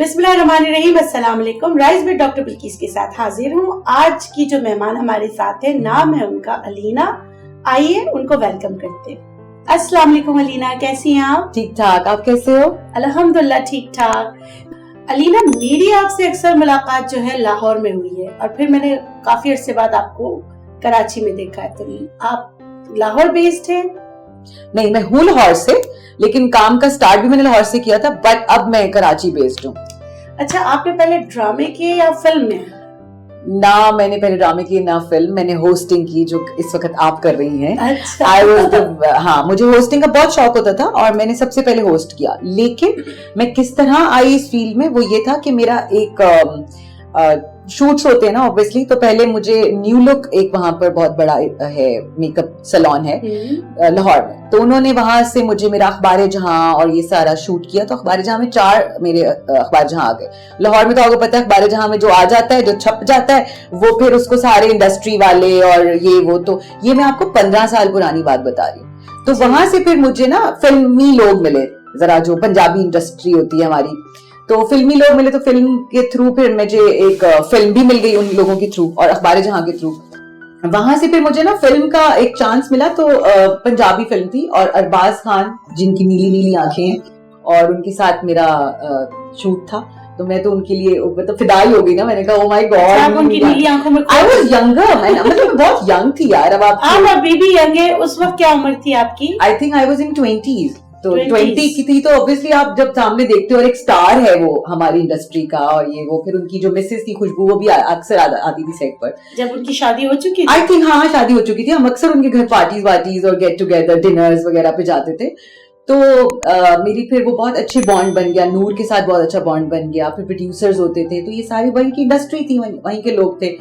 बिस्मिल्लाहिर्रहमानिर्रहीम, अस्सलाम वालेकुम। राइस विद डॉक्टर बिल्किस के साथ हाजिर हूँ। आज की जो मेहमान हमारे साथ है, नाम है उनका अलीना। आइए उनको वेलकम करते हैं। अस्सलाम वालेकुम अलीना, कैसी हैं आप? ठीक ठाक, आप कैसे हो? अल्हम्दुलिल्लाह ठीक ठाक। अलीना, मेरी आपसे अक्सर मुलाकात जो है लाहौर में हुई है और फिर मैंने काफी अरसे बाद आपको कराची में देखा है। तो आप लाहौर बेस्ड हैं? नहीं, मैं हूँ लाहौर से, लेकिन काम का स्टार्ट भी मैंने लाहौर से किया था, बट अब मैं कराची बेस्ड हूँ। अच्छा, आपने पहले ड्रामे किए या फिल्म में? ना, मैंने पहले ड्रामे किए ना फिल्म। मैंने होस्टिंग की, जो इस वक्त आप कर रही हैं। अच्छा। हाँ, मुझे होस्टिंग का बहुत शौक होता था और मैंने सबसे पहले होस्ट किया। लेकिन मैं किस तरह आई इस फील्ड में, वो ये था कि मेरा एक शूट्स होते हैं ना ऑब्वियसली, तो पहले मुझे न्यू लुक, एक वहां पर बहुत बड़ा है मेकअप सैलून है लाहौर में, तो उन्होंने वहां से मुझे मेरा अखबार जहां और ये सारा शूट किया। तो अखबार जहां में 4 मेरे अखबार जहां आ गए। लाहौर में तो आपको पता है, अखबार जहां में जो आ जाता है, जो छप जाता है, वो फिर उसको सारे इंडस्ट्री वाले और ये वो, तो ये मैं आपको 15 साल पुरानी बात बता रही हूँ। तो वहां से फिर मुझे ना फिल्मी लोग मिले, जरा जो पंजाबी इंडस्ट्री होती है हमारी, तो फिल्मी लोग मिले। तो फिल्म के थ्रू फिर मुझे एक फिल्म भी मिल गई उन लोगों के थ्रू और अखबार जहां के थ्रू। वहां से फिर मुझे ना फिल्म का एक चांस मिला। तो पंजाबी फिल्म थी और अरबाज खान, जिनकी नीली नीली आंखें हैं, और उनके साथ मेरा शूट था। तो मैं तो उनके लिए मतलब फिदाई हो गई ना। मैंने कहा ओ माय गॉड, उनकी नीली आंखों में आई वाज यंगर, मतलब बहुत यंग थी यार। अब आप अभी भी यंग है। उस वक्त क्या उम्र थी आपकी? आई think I was in 20s। तो 20 की थी। तो ऑब्वियसली आप जब सामने देखते हो और एक स्टार है वो हमारी इंडस्ट्री का, और ये वो, फिर उनकी जो मिसेस थी खुशबू, वो भी अक्सर आती थी सेट पर। जब उनकी शादी हो चुकी थी? आई थिंक हाँ, शादी हो चुकी थी। हम अक्सर उनके घर पार्टीज और गेट टुगेदर डिनर्स वगैरह पे जाते थे। तो मेरी फिर वो बहुत अच्छी बॉन्ड बन गया, नूर के साथ बहुत अच्छा बॉन्ड बन गया। फिर प्रोड्यूसर्स होते थे, तो ये सारी वहीं की इंडस्ट्री थी, वहीं के लोग थे।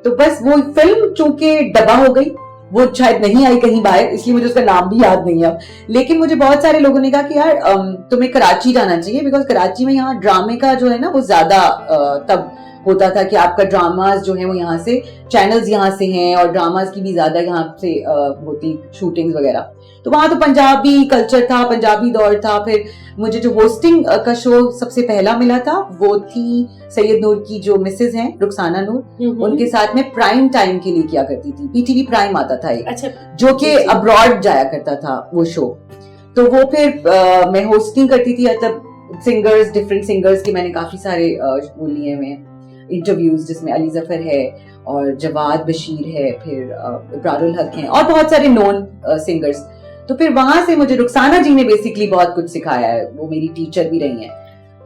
तो बस वो फिल्म चूंकि डबा हो गई, वो शायद नहीं आई कहीं बाहर, इसलिए मुझे उसका नाम भी याद नहीं है। लेकिन मुझे बहुत सारे लोगों ने कहा कि यार तुम्हें कराची जाना चाहिए, बिकॉज कराची में यहाँ ड्रामे का जो है ना वो ज्यादा तब होता था कि आपका ड्रामाज जो है वो यहाँ से, चैनल्स यहाँ से हैं और ड्रामाज की भी ज्यादा यहाँ से होती शूटिंग्स वगैरह। तो वहां तो पंजाबी कल्चर था, पंजाबी दौर था। फिर मुझे जो होस्टिंग का शो सबसे पहला मिला था, वो थी सैयद नूर की जो मिसेज हैं, रुखसाना नूर, उनके साथ में प्राइम टाइम के लिए किया करती थी। पीटीवी प्राइम आता था एक, अच्छा, जो कि अब्रॉड जाया करता था वो शो। तो वो फिर मैं होस्टिंग करती थी। मतलब सिंगर्स, डिफरेंट सिंगर्स के मैंने काफी सारे वो लिए हुए इंटरव्यूज, जिसमें अली जफर है और जवाद बशीर है, फिर इब्रारुल हक हैं और बहुत सारे नोन सिंगर्स। तो फिर वहां से मुझे रुखसाना जी ने बेसिकली बहुत कुछ सिखाया है। वो मेरी टीचर भी रही हैं।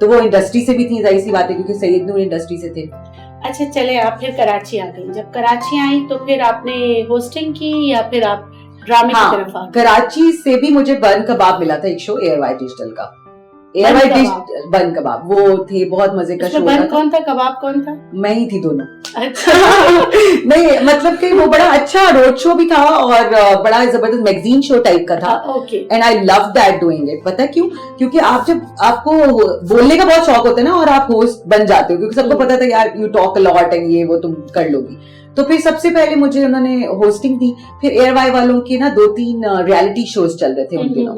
तो वो इंडस्ट्री से भी थी, जाहिर सी बात है, क्योंकि सैयद नूर इंडस्ट्री से थे। अच्छा, चले आप फिर कराची आ गई। जब कराची आई तो फिर आपने होस्टिंग की या फिर आप ड्रामे की तरफ आ गई? कराची से भी मुझे बन कबाब मिला था, एक शो एयरवाई डिजिटल का, बन कबाब। वो थे बहुत मजे का शो। बन कौन था, कबाब कौन था? मैं ही थी दोनों। अच्छा। नहीं, मतलब कि वो बड़ा अच्छा रोड शो भी था और बड़ा जबरदस्त मैगजीन शो टाइप का था। And I love that doing it. पता क्यों? क्योंकि आप जब आपको बोलने का बहुत शौक होता है ना, और आप होस्ट बन जाते हो, क्योंकि सबको पता था यार you talk a lot and ये वो तुम कर लोगी। तो फिर सबसे पहले मुझे उन्होंने होस्टिंग दी। फिर एयरवाई वालों के ना 2-3 रियलिटी शोज चल रहे थे उन दिनों,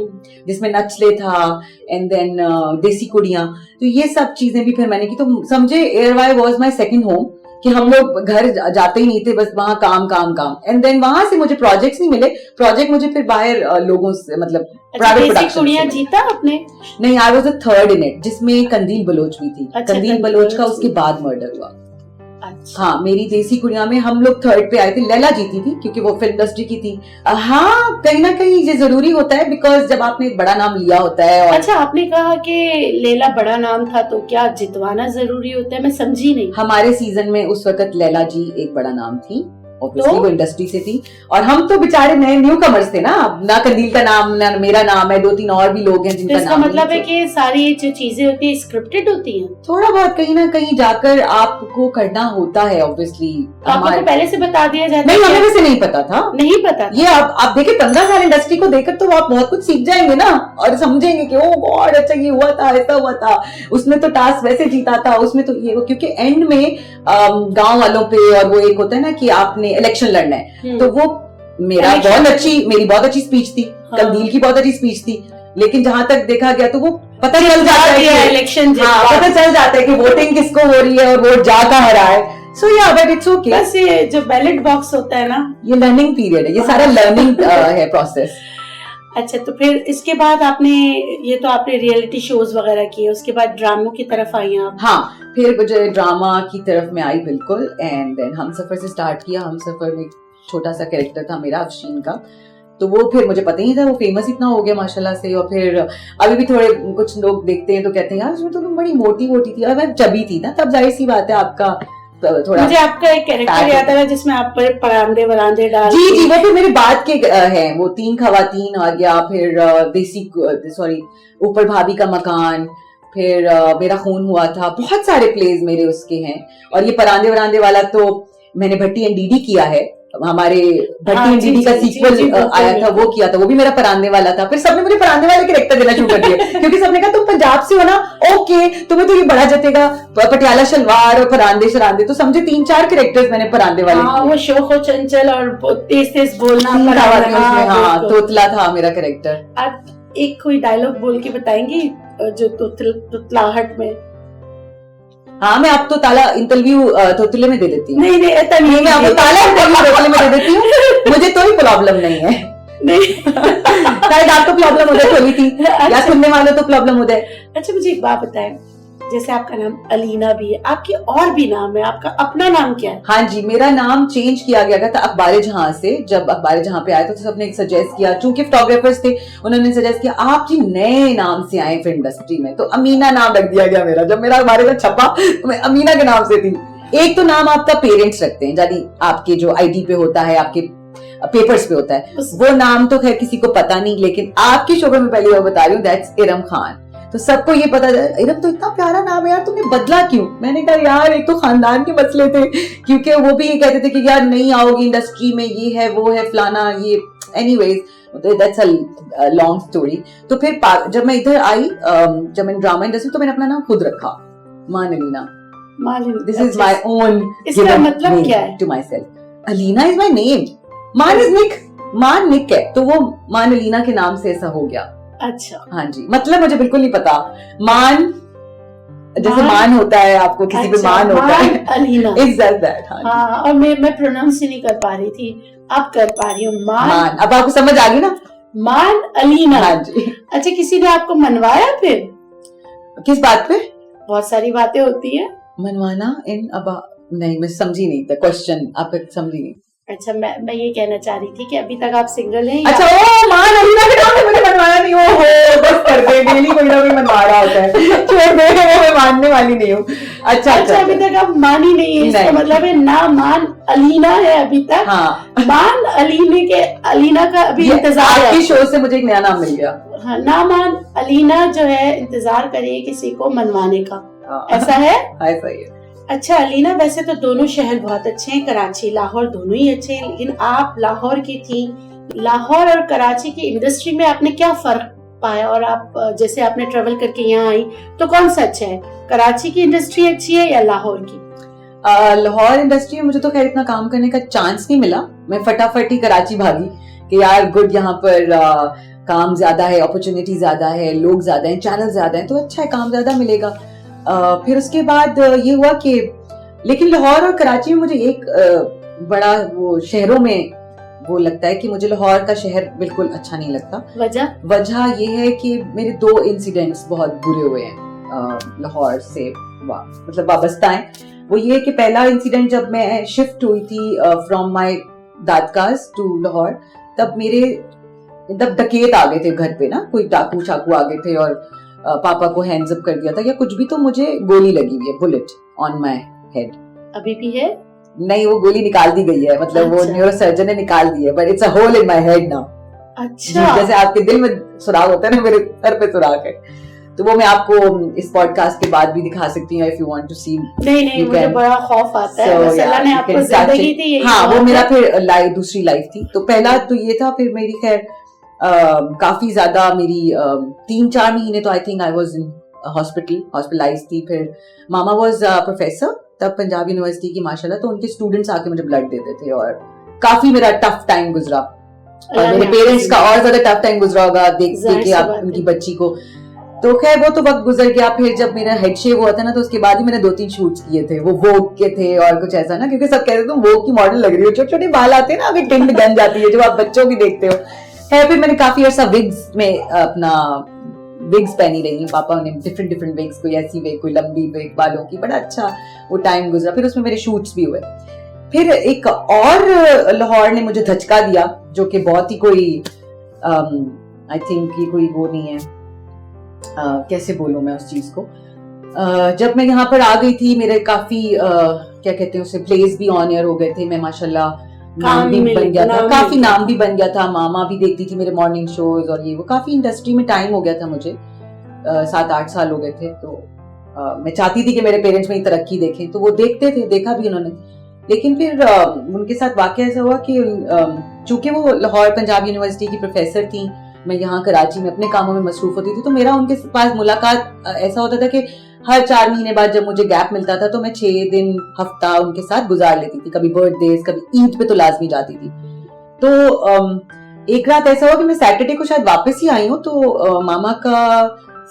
जिसमें नचले था एंड देन देसी कुड़ियां। तो ये सब चीजें भी फिर मैंने की। तो समझे ARY was my second home, कि हम लोग घर जाते ही नहीं थे, बस वहां काम काम काम। एंड देन वहां से मुझे प्रोजेक्ट्स नहीं मिले। प्रोजेक्ट मुझे फिर बाहर लोगों से, मतलब प्राइवेट प्रोडक्शन जीता आपने? नहीं, I was the third in it, जिसमें कंदील बलोच भी थी। अच्छा, कंदील बलोच का उसके बाद मर्डर हुआ। अच्छा। हाँ, मेरी देसी कुड़ियां में हम लोग थर्ड पे आए थे। लैला जीती थी क्योंकि वो फिल्म इंडस्ट्री की थी। हाँ, कहीं ना कहीं ये जरूरी होता है, बिकॉज जब आपने एक बड़ा नाम लिया होता है। और अच्छा, आपने कहा कि लैला बड़ा नाम था, तो क्या जितवाना जरूरी होता है? मैं समझी नहीं। हमारे सीजन में उस वक्त लैला जी एक बड़ा नाम थी, ऑब्वियसली वो इंडस्ट्री से थी, और हम तो बेचारे नए न्यू कमर्स थे ना कंदील का नाम, ना मेरा नाम है, 2-3 और भी लोग हैं जिनका नाम। मतलब है कि सारी जो चीजें होती है स्क्रिप्टेड होती हैं? थोड़ा बहुत कहीं ना कहीं जाकर आपको करना होता है, ऑब्वियसली। आपको पहले से बता दिया जाता है? नहीं, हमें वैसे नहीं पता था। नहीं पता ये आप देखे 15 साल इंडस्ट्री को देखकर तो आप बहुत कुछ सीख जाएंगे ना, और समझेंगे कि ओ गॉड, अच्छा ये हुआ था, ऐसा हुआ था, उसमें तो टास्क वैसे जीता था, उसमें तो ये वो। क्योंकि एंड में गांव वालों पे, और वो एक होता है ना कि आपने इलेक्शन लड़ना है, तो वो मेरी बहुत अच्छी स्पीच थी। कंदील की बहुत अच्छी स्पीच थी, लेकिन जहां तक देखा गया तो वो पता चल जाता है कि इलेक्शन, पता चल जाता है कि वोटिंग किसको हो रही है और वोट जा कहाँ रहा है। सो या बट इट्स ओके। बस ये जो बैलेट बॉक्स होता है ना, ये लर्निंग पीरियड है, ये सारा लर्निंग है प्रोसेस। अच्छा, तो फिर इसके बाद आपने, ये तो आपने रियलिटी शोज वगैरह किए, उसके बाद ड्रामों की तरफ आई आप? हाँ, फिर मुझे ड्रामा की तरफ में आई बिल्कुल। एंड देन हम सफर से स्टार्ट किया। हम सफर में छोटा सा कैरेक्टर था मेरा, अफशीन का, तो वो फिर मुझे पता ही नहीं था, वो फेमस इतना हो गया माशाल्लाह से। और फिर अभी भी थोड़े कुछ लोग देखते हैं तो कहते हैं यार इसमें तो तुम बड़ी मोटी मोटी थी, और मैं चबी थी ना तब, जाहिर सी बात है आपका थोड़ा। मुझे आपका एक कैरेक्टर याद है जिसमें आप पर परांदे वरांदे डाल, जी, वो फिर मेरे बाद के हैं, वो 3 खवातीन आ गया, फिर देसी सॉरी ऊपर भाभी का मकान, फिर मेरा खून हुआ था, बहुत सारे प्लेज मेरे उसके हैं। और ये परांदे वरांदे वाला तो मैंने भट्टी एंड डीडी किया है, हमारे भट्टी एंड डीडी का सीक्वल आया था, वो किया था, वो भी मेरा परांदे वाला था। फिर सबने मुझे परांदे वाले कैरेक्टर देना शुरू कर दिया क्योंकि सबने कहा तुम पंजाब से हो ना, ओके तुम्हें तो ये बड़ा जतेगा, पटियाला शलवार और परांदे शरांदे, तो समझे 3-4 कैरेक्टर्स मैंने परांदे वाले। वो शोख और चंचल और तेज तेज बोलना, हाँ, तोतला था मेरा कैरेक्टर। आप एक कोई डायलॉग बोल के बताएंगी जो तुतलाहट में? हाँ, मैं आपको ताला इंटरव्यू तोतले में दे देती हूँ। नहीं, ऐसा नहीं, मैं आपको ताला इंटरव्यू तोतले में दे देती हूँ, मुझे कोई प्रॉब्लम नहीं है। नहीं शायद आपको प्रॉब्लम हो जाए थोड़ी थी, या सुनने वालों तो प्रॉब्लम हो जाए। अच्छा, मुझे एक बात बताएं, जैसे आपका नाम अलीना भी है, आपके और भी नाम है, आपका अपना नाम क्या है? हाँ जी, मेरा नाम चेंज किया गया था अखबार जहां से। जब अखबार जहां पे आया तो सबने सजेस्ट किया, चूंकि फोटोग्राफर्स थे, उन्होंने सजेस्ट किया आप जी नए नाम से आए फिल्म इंडस्ट्री में, तो अमीना नाम रख दिया गया मेरा। जब मेरा अखबार में छपा तो मैं अमीना के नाम से थी। एक तो नाम आपका पेरेंट्स रखते हैं, यानी आपके जो आईडी पे होता है, आपके पेपर्स पे होता है, वो नाम तो खैर किसी को पता नहीं, लेकिन आपकी शोबे में पहले मैं बता रही हूँ, दैट्स इरम खान। तो सबको ये पता है, इरम तो इतना प्यारा नाम है यार, तुमने बदला क्यों? मैंने कहा यार एक तो खानदान के मसले थे, क्योंकि वो भी ये कहते थे कि यार नहीं आओगी इंडस्ट्री में, ये है वो है फलाना ये, anyways that's a long story. तो फिर जब मैं इधर आई, जब मैंने ड्रामा इंडस्ट्री, तो मैंने अपना नाम खुद रखा, Maan Alina. This is my own, इसका मतलब क्या है? To myself. Alina is my name, Maan is nick, Maan nick है, तो वो मान अलीना के नाम से ऐसा हो गया। अच्छा, हाँ जी, मतलब मुझे बिल्कुल नहीं पता। मान जैसे मान होता है, आपको किसी पे मान होता है, अलीना exactly that, हाँ, और मैं प्रोनाउंस ही नहीं कर पा रही थी, अब कर पा रही हूँ। मान, अब आपको समझ आ गई ना, मान अलीना। हाँ जी। अच्छा, किसी ने आपको मनवाया फिर? किस बात पे? बहुत सारी बातें होती है मनवाना इन नहीं, मैं समझी नहीं था क्वेश्चन, आप समझी नहीं। अच्छा, मैं ये कहना चाह रही थी कि अभी तक आप सिंगल हैं? अच्छा, ओ मान अलीना के नाम से मुझे मनवाया नहीं, ओहो बस कर दे, डेली कोई ना कोई मनवा रहा होता है, छोड़ दे, मैं मानने वाली नहीं हूँ। अच्छा, अभी तक आप मानी नहीं है, इसका मतलब है ना मान अलीना है अभी तक। हाँ, मान अलीना का अभी इंतजार है। आपके शो से मुझे एक नया नाम मिल गया। हाँ, ना मान अलीना जो है, इंतजार करिए किसी को मनवाने का, ऐसा है? ऐसा ही है। अच्छा अलीना, वैसे तो दोनों शहर बहुत अच्छे हैं, कराची लाहौर दोनों ही अच्छे हैं, लेकिन आप लाहौर की थी, लाहौर और कराची की इंडस्ट्री में आपने क्या फर्क पाया? और आप जैसे आपने ट्रेवल करके यहाँ आई, तो कौन सा अच्छा है, कराची की इंडस्ट्री अच्छी है या लाहौर की? लाहौर इंडस्ट्री में मुझे तो खैर इतना काम करने का चांस नहीं मिला, मैं फटाफट ही कराची भागी कि यार गुड, यहाँ पर काम ज्यादा है, अपॉर्चुनिटी ज्यादा है, लोग ज्यादा हैं, चैनल ज्यादा हैं, तो अच्छा है, काम ज्यादा मिलेगा। फिर उसके बाद ये हुआ कि, लेकिन लाहौर और कराची में मुझे एक बड़ा वो शहरों में वो लगता है कि मुझे लाहौर का शहर बिल्कुल अच्छा नहीं लगता। वजह ये है कि मेरे 2 इंसिडेंट्स बहुत बुरे हुए हैं लाहौर से, मतलब वाबस्ता है। वो ये कि पहला इंसिडेंट जब मैं शिफ्ट हुई थी फ्रॉम माय दादकास टू लाहौर, तब डकैत आ गए थे घर पे ना, कोई डाकू चाकू आ गए थे और पापा को हैंड्स अप कर दिया था या कुछ भी, तो मुझे गोली लगी हुई है, बुलेट ऑन माय हेड। अभी भी है? नहीं, वो गोली निकाल दी गई है, मतलब वो न्यूरोसर्जन ने निकाल दी है, but it's a hole in my head now. अच्छा, जैसे आपके दिल में सुराग होता है ना, मेरे सर पे सुराग है, तो वो मैं आपको इस पॉडकास्ट के बाद भी दिखा सकती हूँ, इफ यू वांट टू सी। नहीं, मुझे बड़ा खौफ आता है, अल्लाह ने आपको जिंदगी दी है। हाँ, वो मेरा फिर दूसरी लाइफ थी, तो पहला तो ये था, फिर मेरी खैर काफी ज्यादा मेरी 3-4 महीने तो I think I was in hospitalise थी। फिर मामा वाज प्रोफेसर तब पंजाब यूनिवर्सिटी की माशाल्लाह, तो उनके स्टूडेंट्स आके मुझे ब्लड देते थे और काफी मेरा टफ टाइम गुजरा, और मेरे पेरेंट्स का और ज्यादा टफ टाइम गुजरा होगा देख के आप उनकी बच्ची को। तो खैर वो तो वक्त गुजर गया। फिर जब मेरा हेड शेव हुआ था ना, तो उसके बाद ही मैंने 2-3 शूट्स किए थे, वो वोग के थे और कुछ ऐसा ना, क्योंकि सब कहते थे तुम वोग की मॉडल लग रही हो, छोटे छोटे बाल आते हैं ना, अभी टिंड गन जाती है जो आप बच्चों की देखते हो। है फिर मैंने काफी अर्सा विग्स में अपना विग्स पहनी रही। पापा ने डिफरेंट डिफरेंट विग्स, कोई ऐसी विग, कोई लंबी विग बालों की, बड़ा अच्छा वो टाइम गुजरा। फिर उसमें मेरे शूट्स भी हुए। फिर एक और लाहौर ने मुझे धचका दिया, जो कि बहुत ही कोई आई थिंक ये कोई वो नहीं है, कैसे बोलूं मैं उस चीज को। जब मैं यहाँ पर आ गई थी, मेरे काफी क्या कहते हैं उसे, प्लेस भी ऑन एयर हो गए थे। मैं माशाल्लाह नाम भी बन गया था, काफी नाम भी बन गया था। मामा भी देखती थी मेरे मॉर्निंग शोज और ये वो, काफी इंडस्ट्री में टाइम हो गया था मुझे, 7-8 साल हो गए थे। तो मैं चाहती थी कि मेरे पेरेंट्स मेरी तरक्की देखें, तो वो देखते थे, देखा भी उन्होंने। लेकिन फिर उनके साथ वाकया ऐसा हुआ कि चूंकि वो लाहौर पंजाब यूनिवर्सिटी की प्रोफेसर थी, मैं यहाँ कराची में अपने कामों में मसरूफ होती थी, तो मेरा उनके पास मुलाकात ऐसा होता था कि हर 4 महीने बाद जब मुझे गैप मिलता था, तो मैं 6 दिन हफ्ता उनके साथ गुजार लेती थी। कभी बर्थडे, कभी ईद पे तो लाजमी जाती थी। तो एक रात ऐसा हुआ कि मैं सैटरडे को शायद वापस ही आई हूँ, तो मामा का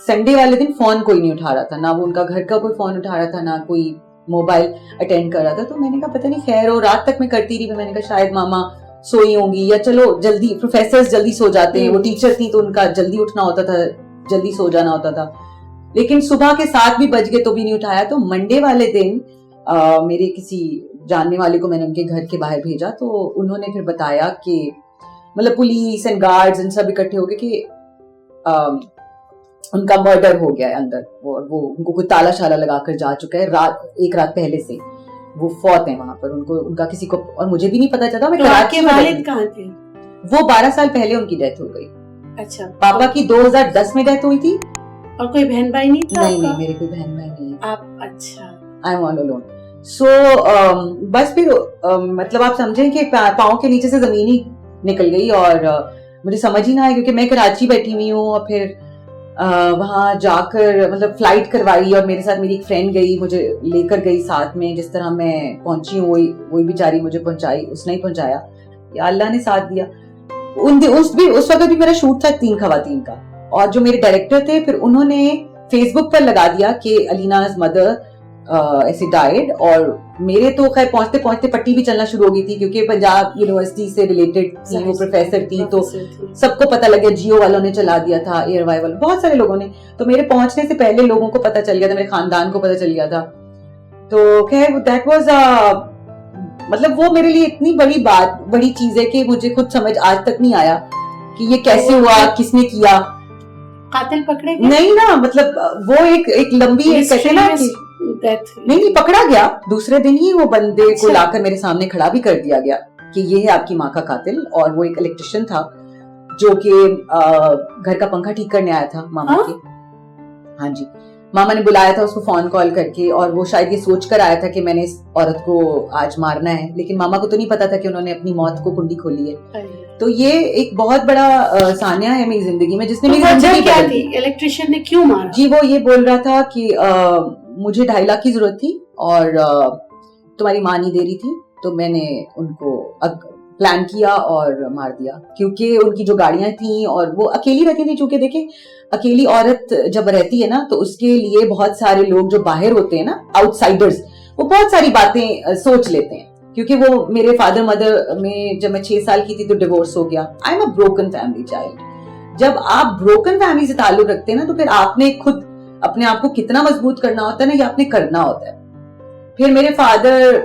संडे वाले दिन फोन कोई नहीं उठा रहा था, ना वो उनका घर का कोई फोन उठा रहा था, ना कोई मोबाइल अटेंड कर रहा था। तो मैंने कहा पता नहीं, खैर और रात तक मैं करती रही। मैंने कहा शायद मामा सोई होंगी, या चलो जल्दी, प्रोफेसर्स जल्दी सो जाते हैं, वो टीचर थी तो उनका जल्दी उठना होता था, जल्दी सो जाना होता था। लेकिन सुबह के 7 भी बज गए तो भी नहीं उठाया। तो मंडे वाले दिन मेरे किसी जानने वाले को मैंने उनके घर के बाहर भेजा, तो उन्होंने फिर बताया कि मतलब पुलिस एंड गार्ड्स एंड सब इकट्ठे हो गए कि उनका मर्डर हो गया है अंदर, वो उनको कोई ताला शाला लगाकर जा चुका है, एक रात पहले से वो फौत है वहां पर। उनको उनका किसी को, और मुझे भी नहीं पता चला। मैं कराची में, वालिद कहाँ थे? वो 12 साल पहले उनकी डेथ हो गई। अच्छा। पापा की 2010 में डेथ हुई थी। और कोई बहन भाई नहीं था? नहीं, मेरे कोई बहन भाई नहीं है। आप? अच्छा। I am all alone. So बस फिर मतलब आप समझें कि पाँव के नीचे से जमीन ही निकल गई, और मुझे समझ ही ना आया, क्योंकि मैं कराची बैठी हुई हूँ, और फिर वहां जाकर मतलब फ्लाइट करवाई, और मेरे साथ मेरी एक फ्रेंड गई, मुझे लेकर गई साथ में। जिस तरह मैं पहुंची हूँ वही बेचारी मुझे पहुंचाई, उसने ही पहुंचाया, या अल्लाह ने साथ दिया। उस वक्त भी मेरा शूट था 3 खवातीन का, और जो मेरे डायरेक्टर थे फिर उन्होंने फेसबुक पर लगा दिया कि अलीना's मदर ऐसे डाइड। और मेरे तो खैर पहुंचते पहुंचते पट्टी भी चलना शुरू हो गई थी, क्योंकि पंजाब यूनिवर्सिटी से रिलेटेड थी, वो प्रोफेसर थी, तो सबको पता लग गया। जियो वालों ने चला दिया था, एयरवाई वालों, बहुत सारे लोगों ने। तो मेरे पहुंचने से पहले लोगों को पता चल गया था, मेरे खानदान को पता चल गया था। तो खैर दैट वाज मतलब वो मेरे लिए इतनी बड़ी चीज है कि मुझे खुद समझ आज तक नहीं आया कि ये कैसे हुआ, किसने किया। कातिल पकड़े गए? नहीं ना, मतलब वो एक लंबी कहते ना कि नहीं पकड़ा गया। दूसरे दिन ही वो बंदे को लाकर मेरे सामने खड़ा भी कर दिया गया कि ये है आपकी माँ का कातिल। और वो एक इलेक्ट्रिशियन था जो कि घर का पंखा ठीक करने आया था मामा के। हाँ जी, मामा ने बुलाया था उसको फोन कॉल करके, और वो शायद ये सोच कर आया था कि मैंने इस औरत को आज मारना है, लेकिन मामा को तो नहीं पता था कि उन्होंने अपनी मौत को कुंडी खोली है। तो ये एक बहुत बड़ा सान्या है मेरी जिंदगी में, जिसने मेरी जिंदगी क्या थी? इलेक्ट्रिशियन ने क्यों मारा? जी वो ये बोल रहा था कि मुझे 2.5 लाख की जरूरत थी और तुम्हारी माँ नहीं दे रही थी, तो मैंने उनको प्लान किया और मार दिया। क्योंकि उनकी जो गाड़ियां थी, और वो अकेली रहती थी, चूंकि देखे अकेली औरत जब रहती है ना, तो उसके लिए बहुत सारे लोग जो बाहर होते हैं ना, आउटसाइडर्स, वो बहुत सारी बातें सोच लेते हैं। क्योंकि वो मेरे फादर मदर में जब मैं 6 साल की थी तो डिवोर्स हो गया। आई am a broken family child. जब आप ब्रोकन फैमिली से ताल्लुक रखते हैं ना, तो फिर आपने खुद अपने आप को कितना मजबूत करना होता है ना, ये आपने करना होता है। फिर मेरे father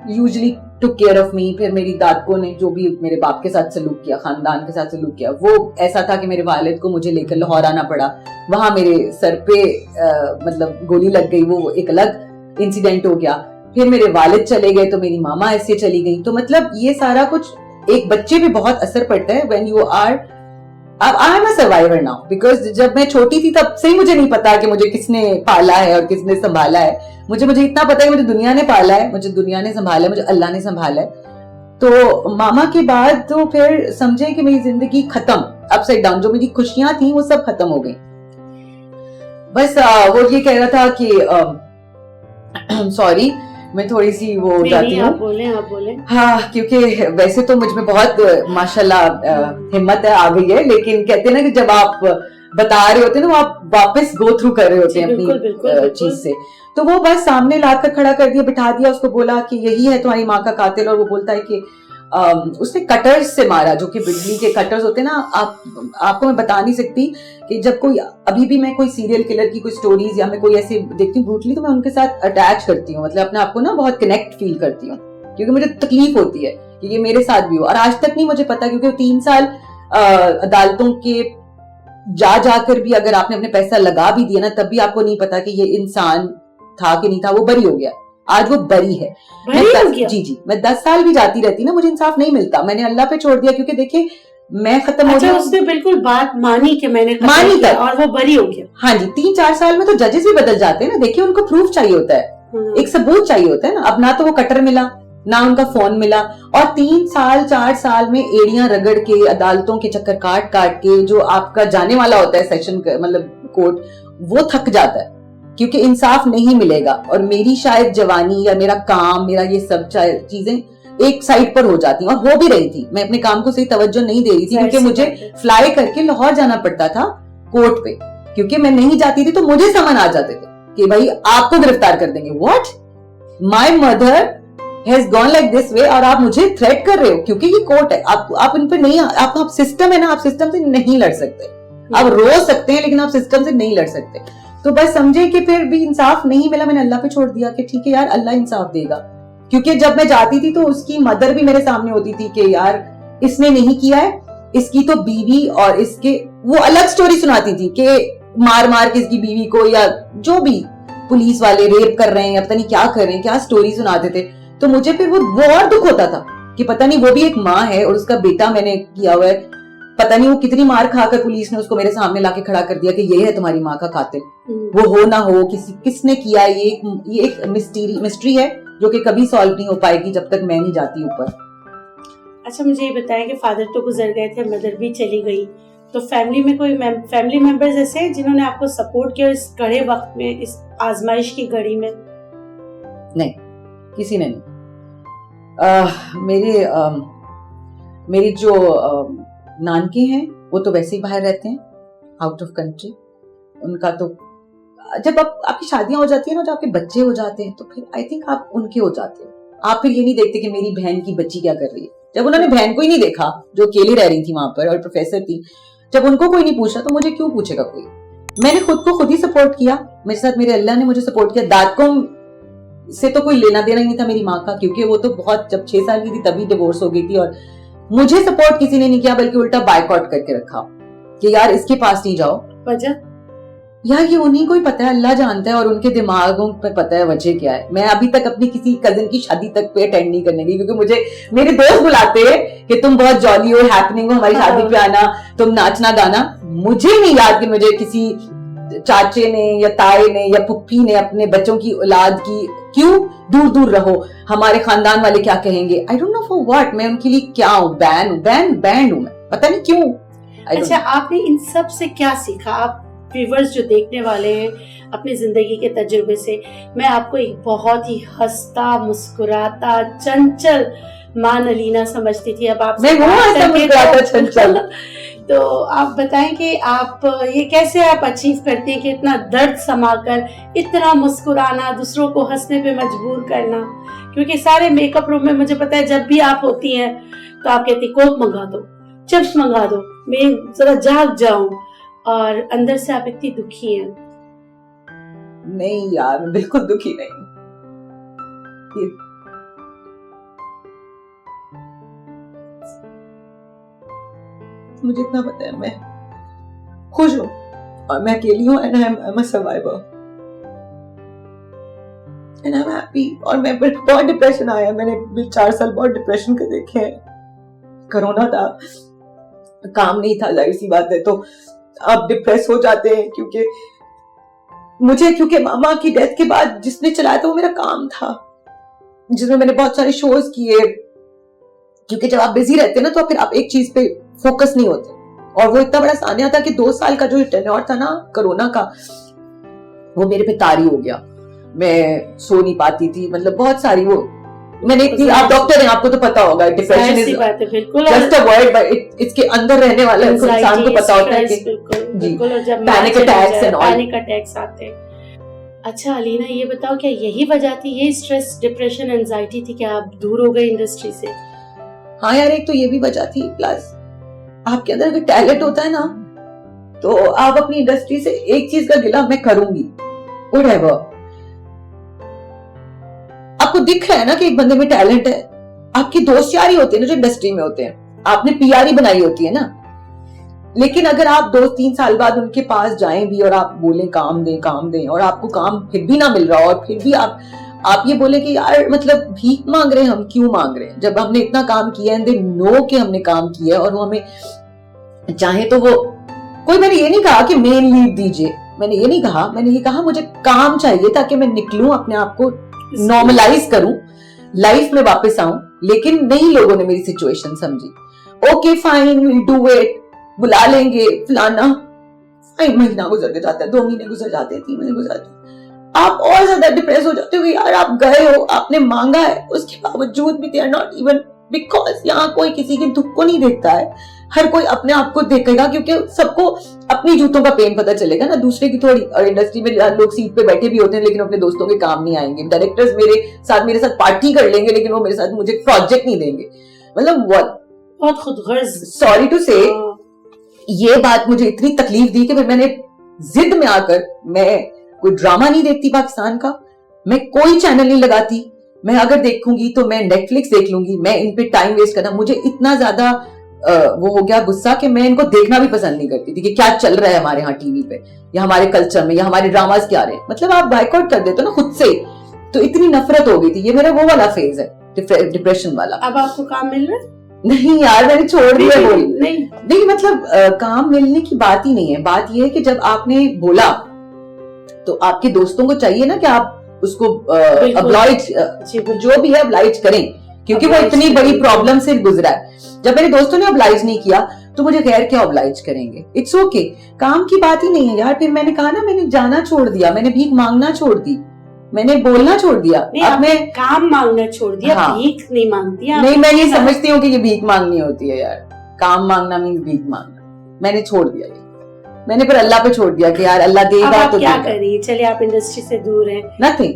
usually took care of me. फिर मेरी दादको ने जो भी मेरे बाप के साथ सलूक किया, खानदान के साथ सलूक किया, वो ऐसा था कि मेरे वालिद को मुझे लेकर लाहौर आना पड़ा। वहां मेरे सर पे मतलब गोली लग गई, वो एक अलग इंसिडेंट हो गया। फिर मेरे वालिद चले गए तो मेरी मामा ऐसे चली गई। तो मतलब ये सारा कुछ एक बच्चे पे बहुत असर पड़ता है when you are. I am a survivor now, because जब मैं छोटी थी तब से ही मुझे नहीं पता कि मुझे किसने पाला है और किसने संभाला है। मुझे इतना पता है कि मुझे दुनिया ने पाला है, मुझे दुनिया ने संभाला है, मुझे अल्लाह ने संभाला है। तो मामा के बाद तो फिर समझे कि मेरी जिंदगी खत्म, अपसाइड डाउन। जो मेरी खुशियां थी वो सब खत्म हो गई। बस वो ये कह रहा था कि सॉरी मैं थोड़ी सी वो जाती हूँ। आप बोले। हाँ, क्योंकि वैसे तो मुझ में बहुत माशाल्लाह हिम्मत है, आ गई है, लेकिन कहते हैं ना कि जब आप बता रहे होते हैं ना, वो आप वापस गो थ्रू कर रहे होते हैं अपनी चीज से। तो वो बस सामने लाकर खड़ा कर दिया, बिठा दिया, उसको बोला कि यही है तुम्हारी माँ का कातिल। और वो बोलता है कि उसने कटर्स से मारा, जो कि बिजली के कटर्स होते हैं ना। आपको मैं बता नहीं सकती कि जब कोई, अभी भी मैं कोई सीरियल किलर की कोई स्टोरीज या मैं कोई ऐसे देखती हूँ ब्रूटली, तो मैं उनके साथ अटैच करती हूँ, मतलब अपने आप को ना बहुत कनेक्ट फील करती हूँ, क्योंकि मुझे तकलीफ होती है कि ये मेरे साथ भी हो। और आज तक नहीं मुझे पता, क्योंकि 3 साल अदालतों के जाकर भी अगर आपने अपने पैसा लगा भी दिया ना, तब भी आपको नहीं पता कि ये इंसान था कि नहीं था। वो बरी हो गया, आज वो बरी है। जी, मैं 10 साल भी जाती रहती ना, मुझे इंसाफ नहीं मिलता। मैंने अल्लाह पे छोड़ दिया, क्योंकि देखिए मैं खत्म हो गया। उसने बिल्कुल बात मानी कि मैंने मानी तक, और वो बरी हो गया। हाँ जी, 3-4 साल में तो जजेस भी बदल जाते हैं ना। देखिए उनको प्रूफ चाहिए होता है, एक सबूत चाहिए होता है ना। अब ना तो वो कटर मिला, ना उनका फोन मिला, और 3 साल 4 साल में एड़ियां रगड़ के, अदालतों के चक्कर काट के, जो आपका जाने वाला होता है सेशन मतलब कोर्ट, वो थक जाता है, क्योंकि इंसाफ नहीं मिलेगा। और मेरी शायद जवानी या मेरा काम, मेरा ये सब चीजें एक साइड पर हो जाती, और हो भी रही थी। मैं अपने काम को सही तवज्जो नहीं दे रही थी, क्योंकि मुझे फ्लाई करके लाहौर जाना पड़ता था कोर्ट पे, क्योंकि मैं नहीं जाती थी तो मुझे समन आ जाते थे कि भाई आपको गिरफ्तार कर देंगे। What, my mother has gone like this way, और आप मुझे थ्रेट कर रहे हो, क्योंकि ये कोर्ट है। आप इन पर नहीं, आप सिस्टम है ना, आप सिस्टम से नहीं लड़ सकते। आप रो सकते हैं, लेकिन आप सिस्टम से नहीं लड़ सकते। तो बस समझे कि फिर भी इंसाफ नहीं मिला, मैंने अल्लाह पे छोड़ दिया कि ठीक है यार, अल्लाह इंसाफ देगा। क्योंकि जब मैं जाती थी तो उसकी मदर भी मेरे सामने होती थी कि यार इसने नहीं किया है, इसकी तो बीवी, और इसके वो अलग स्टोरी सुनाती थी कि मार के इसकी बीवी को, या जो भी पुलिस वाले रेप कर रहे हैं या पता नहीं क्या कर रहे हैं, क्या स्टोरी सुनाते थे। तो मुझे फिर वो और दुख होता था कि पता नहीं वो भी एक माँ है और उसका बेटा मैंने किया हुआ है, पता नहीं वो कितनी मार खाकर पुलिस ने उसको मेरे सामने लाके खड़ा कर दिया कि ये है तुम्हारी माँ का कातिल। वो हो ना हो, किसने किया, ये एक मिस्ट्री है जो कि कभी सॉल्व नहीं हो पाएगी जब तक मैं नहीं जाती ऊपर। अच्छा, मुझे ये बताया कि फादर तो गुजर गए थे, मदर भी चली गई, तो फैमिली में कोई फैमिली मेंबर्स ऐसे हैं जिन्होंने आपको सपोर्ट किया इस कड़े वक्त में, इस आजमाइश की घड़ी में? नहीं, किसी ने नहीं। मेरे जो नानके हैं वो तो वैसे ही बाहर रहते हैं, आउट ऑफ कंट्री। उनका तो जब आपकी शादियां हो जाती है ना, जब आपके बच्चे हो जाते हैं, तो फिर आई थिंक आप उनके हो जाते हो। आप फिर ये नहीं देखते कि मेरी बहन की बच्ची क्या कर रही है। जब उन्होंने बहन को ही नहीं देखा, जो अकेली रह रही थी वहां पर और प्रोफेसर थी, जब उनको कोई नहीं पूछा तो मुझे क्यों पूछेगा कोई। मैंने खुद को खुद ही सपोर्ट किया, मेरे साथ मेरे अल्लाह ने मुझे सपोर्ट किया। दादकों से तो कोई लेना देना ही नहीं था मेरी माँ का, क्योंकि वो तो बहुत, जब 6 साल की थी तभी डिवोर्स हो गई थी, और मुझे सपोर्ट किसी ने नहीं किया, बल्कि उल्टा बायकॉट करके रखा कि यार इसके पास नहीं जाओ। वजह यार ये उन्हीं को ही पता है, अल्लाह जानता है, और उनके दिमागों पर पता है वजह क्या है। मैं अभी तक अपनी किसी कजिन की शादी तक पे अटेंड नहीं करने गई, क्योंकि मुझे मेरे दोस्त बुलाते हैं कि तुम बहुत जॉली हो, हैपनिंग हो, हमारी शादी पे आना, तुम नाचना गाना। मुझे नहीं याद कि मुझे किसी चाचे ने या ताए ने या पुप्पी ने अपने बच्चों की औलाद की, क्यों दूर दूर रहो, हमारे खानदान वाले क्या कहेंगे, I don't know for what. मैं उनके लिए क्या हूँ, बैंड हूँ मैं, पता नहीं क्यों। अच्छा, आपने इन सब से क्या सीखा? आप व्यूअर्स जो देखने वाले हैं, अपनी जिंदगी के तजुर्बे से, मैं आपको एक बहुत ही हंसता मुस्कुराता चंचल मान अलीना समझती थी। अब आप चंचल तो आप बताएं कि आप ये कैसे आप अचीव करते हैं कि इतना दर्द समाकर इतना मुस्कुराना, दूसरों को हंसने पे मजबूर करना? क्योंकि सारे मेकअप रूम में मुझे पता है जब भी आप होती हैं तो आप कहती कोक मंगा दो, चिप्स मंगा दो, मैं जरा जाग जाऊं, और अंदर से आप इतनी दुखी हैं। नहीं यार, मैं बिल्कुल दुखी नहीं। मुझे इतना पता है मैं खुश हूँ और मैं अकेली हूँ, and I am a survivor and I am happy. और मैं बहुत डिप्रेशन आया, मैंने 4 साल बहुत डिप्रेशन के देखे हैं। कोरोना था, काम नहीं था, जाहिर सी बात है, तो आप डिप्रेस हो जाते हैं। क्योंकि मामा की डेथ के बाद जिसने चलाया था वो मेरा काम था, जिसमें मैंने बहुत सारे शोज किए। क्योंकि जब आप बिजी रहते हैं ना, तो फिर आप एक चीज पे फोकस नहीं होते, और वो इतना बड़ा सानिया था कि 2 साल का जो टेन्योर था ना कोरोना का, वो मेरे पे तारी हो गया। मैं सो नहीं पाती थी, मतलब बहुत सारी वो मैंने इतनी, आप डॉक्टर हैं, आपको तो पता होगा डिप्रेशन इज बात है, बिल्कुल जस्ट अ वर्ड, बट इसके अंदर रहने वाला इंसान को पता होता है कि बिल्कुल, और जब panic attacks and all, panic attacks आते हैं। अच्छा अलीना, ये बताओ क्या यही वजह थी, ये स्ट्रेस, डिप्रेशन, एंजाइटी थी कि आप दूर हो गए इंडस्ट्री से? हाँ यार, एक तो ये भी वजह थी, प्लस आपके अंदर अगर टैलेंट होता है ना, तो आप अपनी इंडस्ट्री से एक चीज का गिला मैं करूंगी, व्हाटएवर। आपको दिख रहा है ना कि एक बंदे में टैलेंट है, आपके दोस्त यार ही होते हैं ना जो इंडस्ट्री में होते हैं, आपने पीआर ही बनाई होती है ना। लेकिन अगर आप 2-3 साल बाद उनके पास जाएं भी और आप बोलें काम दें और आपको काम फिर भी ना मिल रहा, और फिर भी आप ये बोले कि यार मतलब भीख मांग रहे हैं, हम क्यों मांग रहे हैं, जब हमने इतना काम किया एंड दे नो कि हमने काम किया, और वो हमें चाहे तो वो कोई, मैंने ये नहीं कहा कि मेन लीड दीजिए, मैंने ये नहीं कहा, मैंने ये कहा मुझे काम चाहिए ताकि मैं निकलूं, अपने आप को नॉर्मलाइज करूं, लाइफ में वापस आऊं। लेकिन नहीं, लोगों ने मेरी सिचुएशन समझी। Okay fine, will do it, बुला लेंगे फलाना, महीना गुजर के जाता है, 2 महीने गुजर जाते हैं, 3 महीने गुजर जाते हैं, आप और ज्यादा डिप्रेस हो जाते हो कि यार आप गए हो, आपने मांगा है, उसके बावजूद भी they are not even, because यहाँ कोई किसी के दुख को नहीं देखता है, हर कोई अपने आप को देखेगा, क्योंकि सबको अपनी जूतों का पेन पता चलेगा ना, दूसरे की थोड़ी। और इंडस्ट्री में लोग सीट पे बैठे भी होते हैं लेकिन अपने दोस्तों के काम नहीं आएंगे, डायरेक्टर्स मेरे साथ पार्टी कर लेंगे लेकिन वो मेरे साथ मुझे प्रोजेक्ट नहीं देंगे, मतलब बहुत खुदगर्ज। सॉरी टू से, ये बात मुझे इतनी तकलीफ दी कि फिर मैंने जिद में आकर, मैं कोई ड्रामा नहीं देखती पाकिस्तान का, मैं कोई चैनल नहीं लगाती, मैं अगर देखूंगी तो मैं नेटफ्लिक्स देख लूंगी, मैं इन पे टाइम वेस्ट करना, मुझे इतना ज्यादा वो हो गया गुस्सा कि मैं इनको देखना भी पसंद नहीं करती थी कि क्या चल रहा है हमारे यहाँ टीवी पे, या हमारे कल्चर में, या हमारे ड्रामास क्या रहे, मतलब आप बाइकआउट कर देते हो ना खुद से, तो इतनी नफरत हो गई थी। ये मेरा वो वाला फेज है, डिप्रेशन वाला। अब आपको काम मिल रहा है? नहीं यार, मैंने छोड़ दिया। नहीं मतलब काम मिलने की बात ही नहीं है, बात ये है कि जब आपने बोला तो आपके दोस्तों को चाहिए ना कि आप उसको अब्लाइज, जो भी है अब्लाइज करें, क्योंकि वो इतनी बड़ी प्रॉब्लम से गुजरा है। जब मेरे दोस्तों ने अब्लाइज नहीं किया तो मुझे गैर क्या अब्लाइज करेंगे। इट्स ओके, काम की बात ही नहीं है यार। फिर मैंने कहा ना, मैंने जाना छोड़ दिया, मैंने भीख मांगना छोड़ दी, मैंने बोलना छोड़ दिया, अब मैं काम मांगना छोड़ दिया। हाँ, भीख नहीं मांगती। नहीं, मैं ये समझती हूँ कि ये भीख मांगनी होती है यार, काम मांगना मीन्स भीख मांगना। मैंने छोड़ दिया ये, मैंने फिर अल्लाह पे छोड़ दिया कि यार अल्लाह देगा तो क्या करिए। चलिए आप इंडस्ट्री से दूर हैं, नथिंग,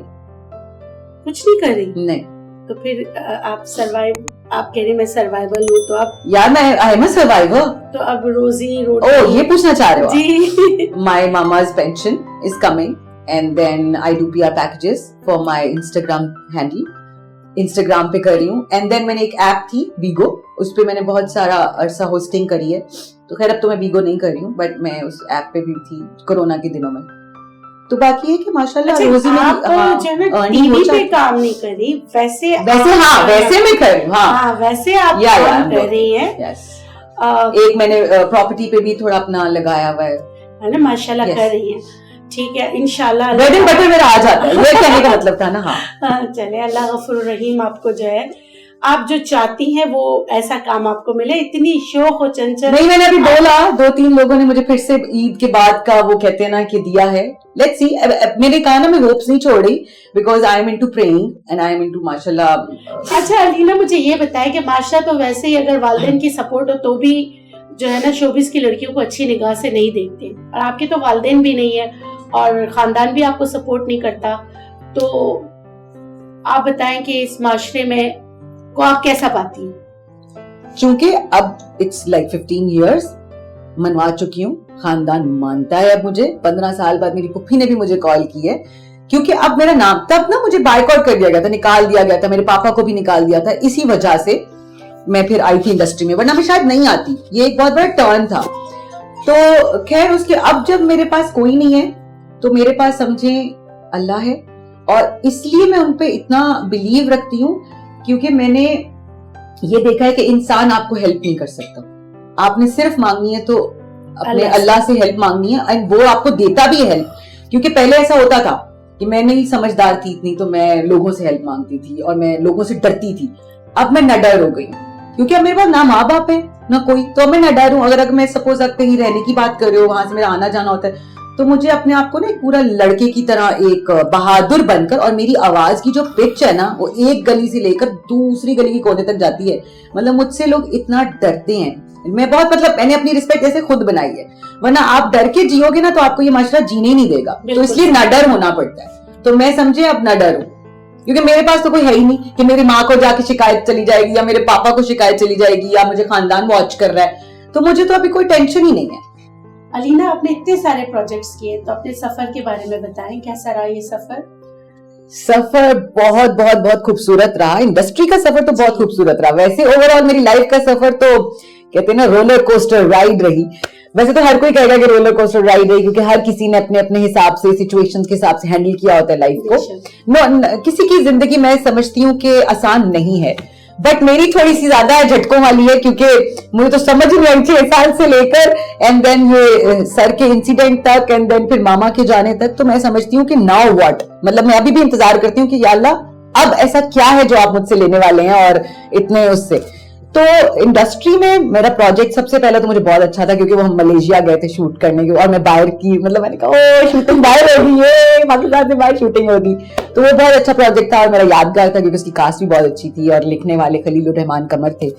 कुछ नहीं कर रही। नहीं तो फिर आप सर्वाइव, आप कह रही मैं सर्वाइवल हूँ, तो आप यार मैं आई एम अ सर्वाइवर। तो अब रोजी रोटी, ओह ये पूछना चाह रहे हो जी। My mama's pension is coming and then I do PR packages for my Instagram handle, Instagram पे कर रही हूँ। एंड देन मैंने एक ऐप थी बीगो, उस पे मैंने बहुत सारा अरसा होस्टिंग करी है। तो खैर अब तो मैं बीगो नहीं कर रही हूँ, बट मैं उस ऐप पे भी थी कोरोना के दिनों में। तो बाकी है कि माशाल्लाह रोजी में टीवी पे काम नहीं करी, वैसे हाँ वैसे मैं कर रही हूँ। हाँ वैसे आप काम कर रही हैं। एक मैंने प्रॉपर्टी पे भी थोड़ा अपना लगाया हुआ है ना, माशाल्लाह कर रही हैं। ठीक है, इंशाल्लाह ब्रेड एंड बटर मेरा आ जाता है, ये कहने का मतलब था ना। हाँ चले, अल्लाह गफूर रहीम आपको जो है, आप जो चाहती हैं वो ऐसा काम आपको मिले। इतनी शौक और चंचल नहीं, मैंने अभी बोला 2-3 लोगों ने मुझे फिर से ईद के बाद का वो कहते हैं ना कि दिया है। लेट्स सी, मैंने कहा ना मैं होप्स नहीं छोड़ रही, because I am into praying and I am into माशाल्लाह। अच्छा अलीना, मुझे ये बताया कि माशा तो वैसे ही अगर वालिदैन की सपोर्ट हो तो भी जो है ना शोबिस की लड़कियों को अच्छी निगाह से नहीं देखते, और आपके तो वालिदैन भी नहीं है और खानदान भी आपको सपोर्ट नहीं करता। तो आप बताएं कि इस माशरे में को आप कैसा पाती हैं? क्योंकि अब इट्स लाइक 15 years मनवा चुकी हूँ, खानदान मानता है अब मुझे। 15 साल बाद मेरी पुप्पी ने भी मुझे कॉल की है, क्योंकि अब मेरा नाम, तब ना मुझे बाइकआउट कर दिया गया था, निकाल दिया गया था, मेरे पापा को भी निकाल दिया था। इसी वजह से मैं फिर आई थी इंडस्ट्री में, वरना मैं शायद नहीं आती। ये एक बहुत बड़ा टर्न था। तो खैर उसके अब जब मेरे पास कोई नहीं है तो मेरे पास समझे अल्लाह है, और इसलिए मैं उन पे इतना बिलीव रखती हूँ, क्योंकि मैंने ये देखा है कि इंसान आपको हेल्प नहीं कर सकता। आपने सिर्फ मांगनी है तो अपने अल्लाह से हेल्प मांगनी है, एंड वो आपको देता भी है हेल्प। क्योंकि पहले ऐसा होता था कि मैं नहीं समझदार थी इतनी, तो मैं लोगों से हेल्प मांगती थी और मैं लोगों से डरती थी। अब मैं न डर हो गई, क्योंकि अब मेरे पास ना माँ बाप है ना कोई, तो मैं न डर हूं। अगर मैं सपोज आप कहीं रहने की बात कर रहे हो, वहां से मेरा आना जाना होता है, तो मुझे अपने आप को ना एक पूरा लड़के की तरह एक बहादुर बनकर, और मेरी आवाज की जो पिच है ना वो एक गली से लेकर दूसरी गली की कोने तक जाती है। मतलब मुझसे लोग इतना डरते हैं। मैं बहुत, मतलब मैंने अपनी रिस्पेक्ट ऐसे खुद बनाई है, वरना आप डर के जियोगे ना तो आपको ये माशरा जीने ही नहीं देगा। तो इसलिए ना डर होना पड़ता है। तो मैं समझे अब ना डर हूं, क्योंकि मेरे पास तो कोई है ही नहीं कि मेरी माँ को जाके शिकायत चली जाएगी या मेरे पापा को शिकायत चली जाएगी या मुझे खानदान वॉच कर रहा है। तो मुझे तो अभी कोई टेंशन ही नहीं है। अलीना, आपने इतने सारे प्रोजेक्ट्स किए, तो अपने सफर के बारे में बताएं, कैसा रहा ये सफर? सफर बहुत बहुत बहुत खूबसूरत रहा। इंडस्ट्री का सफर तो बहुत खूबसूरत रहा। वैसे ओवरऑल मेरी लाइफ का सफर तो कहते हैं ना रोलर कोस्टर राइड रही। वैसे तो हर कोई कहेगा कि रोलर कोस्टर राइड रही, क्योंकि हर किसी ने अपने अपने हिसाब से, सिचुएशंस के हिसाब से हैंडल किया होता है लाइफ को। किसी की जिंदगी मैं समझती हूँ कि आसान नहीं है, बट मेरी थोड़ी सी ज्यादा झटकों वाली है, क्योंकि मुझे तो समझ नहीं आई 6 साल से लेकर एंड देन ये सर के इंसिडेंट तक एंड देन फिर मामा के जाने तक। तो मैं समझती हूँ कि नाउ व्हाट, मतलब मैं अभी भी इंतजार करती हूँ कि या अल्लाह अब ऐसा क्या है जो आप मुझसे लेने वाले हैं, और इतने उससे। तो इंडस्ट्री में मेरा प्रोजेक्ट सबसे पहले तो मुझे बहुत अच्छा था, क्योंकि वो हम मलेशिया गए थे शूट करने के, और मैं बाहर की, मतलब मैंने कहा ओ शूटिंग बाहर होगी, ये पाकिस्तान से बाहर शूटिंग होगी। तो वो बहुत अच्छा प्रोजेक्ट था और मेरा यादगार था, क्योंकि उसकी कास्ट भी बहुत अच्छी थी और लिखने वाले खलीलुर रहमान कमर थे।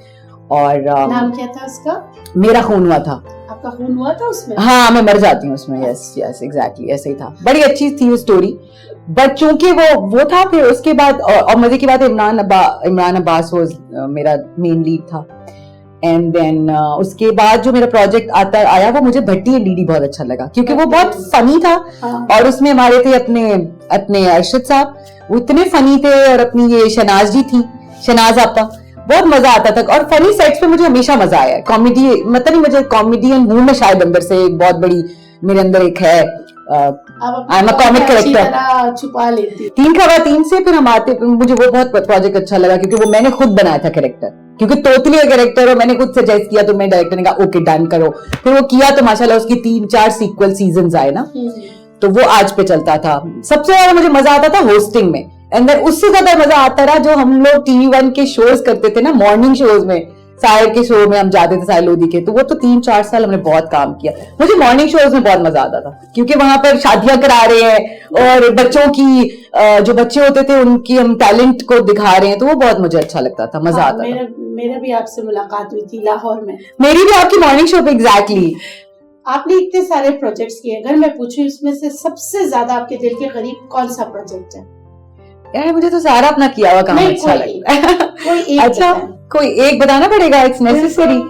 और नाम क्या था उसका? मेरा खून हुआ था। आपका खून हुआ था उसमें? हाँ, मैं मर जाती हूँ उसमें। यस यस एग्जैक्टली ऐसे ही था। बड़ी अच्छी थी वो स्टोरी, बट चूंकि वो था, फिर उसके बाद और मजे की बात, इमरान अब्बास वो मेरा मेन लीड था। एंड देन उसके बाद जो मेरा प्रोजेक्ट आया वो मुझे भट्टी एंड डीडी बहुत अच्छा लगा, क्योंकि वो बहुत फनी था। और उसमें हमारे थे अपने अरशद साहब, वो इतने फनी थे, और अपनी ये शनाज जी थी, शनाज आपा, बहुत मजा आता था। और फनी सेट्स पे मुझे हमेशा मजा आया। कॉमेडी, मतलब नहीं, मुझे कॉमेडियन हूं मैं शायद अंदर से, एक बहुत बड़ी मेरे अंदर एक है, आई एम अ कॉमिक कैरेक्टर। छुपा लेती। 3 खवातीन से फिर हम आते, मुझे वो बहुत प्रोजेक्ट अच्छा लगा, क्योंकि वो मैंने खुद बनाया था कैरेक्टर, क्योंकि तोतली का कैरेक्टर और मैंने खुद सजेस्ट किया, तो मैं डायरेक्टर ने कहा ओके डन करो। फिर वो किया, तो माशाल्लाह उसकी 3-4 सीक्वल सीजन आए ना, तो वो आज पे चलता था। सबसे ज्यादा मुझे मजा आता था होस्टिंग में, एंड उससे ज्यादा मजा आता रहा जो हम लोग TV1 के शोज करते थे ना, मॉर्निंग शोज में, साहिर के शो में हम जाते थे, साहिर लोधी के। तो वो तो 3-4 साल हमने बहुत काम किया। मुझे मॉर्निंग शोज में बहुत मजा आता था, क्योंकि वहां पर शादियां करा रहे हैं और बच्चों की जो बच्चे होते थे उनकी हम टैलेंट को दिखा रहे हैं, तो वो बहुत मुझे अच्छा लगता था, मजा आता था। मेरा भी आपसे मुलाकात हुई थी लाहौर में। मेरी भी आपकी मॉर्निंग शो पे। एग्जैक्टली। आपने इतने सारे प्रोजेक्ट्स किए, अगर मैं पूछूं इसमें से सबसे ज्यादा आपके दिल के करीब कौन सा प्रोजेक्ट है? यार मुझे तो सारा अपना किया हुआ काम अच्छा लगता है। कोई एक अच्छा, कोई एक बताना पड़ेगा, इट्स नेसेसरी।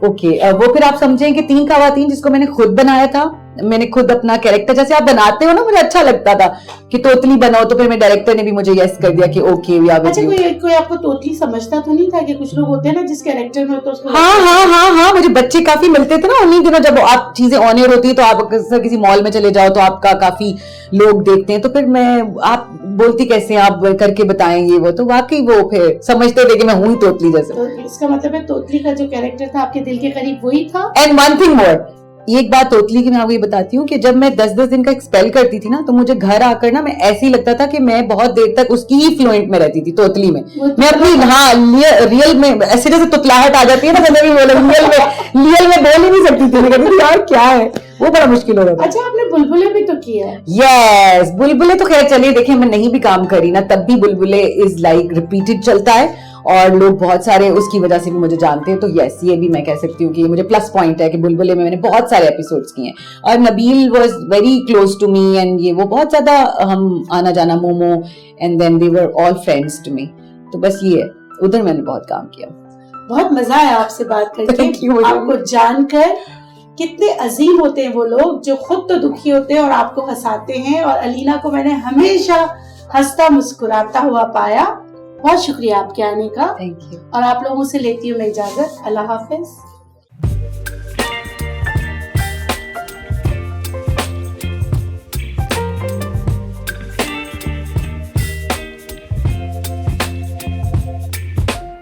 ओके, वो फिर आप समझें कि 3 खवातीन जिसको मैंने खुद बनाया था, मैंने खुद अपना कैरेक्टर, जैसे आप बनाते हो ना, मुझे अच्छा लगता था कि तोतली बनाओ, तो फिर मेरे डायरेक्टर ने भी मुझे यस कर दिया कि okay we are with you. अच्छा, कोई आपको तोतली समझता तो नहीं था? कि कुछ लोग होते हैं ना जिस कैरेक्टर में होता है उसको। हाँ, मुझे बच्चे काफी मिलते थे ना उन्हीं दिनों, जब आप चीजें ऑन एयर होती है, तो आप किसी मॉल में चले जाओ तो आपका काफी लोग देखते हैं, तो फिर आप बोलती कैसे, आप करके बताएंगे वो, तो वाकई वो फिर समझते थे कि मैं हूँ ही तोतली जैसे। तो इसका मतलब है तोतली का जो कैरेक्टर था आपके दिल के करीब वही था। एंड वन थिंग मोर, एक बात तोतली की मैं आपको ये बताती हूँ कि जब मैं 10-10 दिन का एक्सपेल करती थी ना, तो मुझे घर आकर ना मैं ऐसे ही लगता था कि मैं बहुत देर तक उसकी ही फ्लुएंट में रहती थी, तोतली में। मैं अपनी रियल में ऐसे जैसे तुतलाहट आ जाती है ना, रियल में बोल ही नहीं सकती थी। मैं कहती थी यार क्या है, वो बड़ा मुश्किल हो रहा था। अच्छा, आपने बुलबुले भी तो किया है? यस, बुलबुले तो खैर चलिए देखिए, मैं नहीं भी काम करी ना तब भी बुलबुले इज लाइक रिपीटेड चलता है, और लोग बहुत सारे उसकी वजह से भी मुझे जानते हैं। तो यस, ये भी मैं कह सकती हूँ कि ये मुझे प्लस पॉइंट है कि बुलबुले में मैंने बहुत सारे एपिसोड्स किए हैं, और Nabeel was very close to me, and ये वो बहुत ज्यादा हम आना जाना, मोमो, and then they were all friends to me. तो बस ये है, उधर मैंने बहुत काम किया। बहुत मजा आया आपसे बात करके, आपको जानकर। कितने अजीम होते हैं वो लोग जो खुद तो दुखी होते हैं और आपको हंसाते हैं, और अलीना को मैंने हमेशा हंसता मुस्कुराता हुआ पाया। बहुत शुक्रिया आपके आने का। Thank you. और आप लोगों से लेती हूँ मैं इजाजत। अल्लाह हाफिज।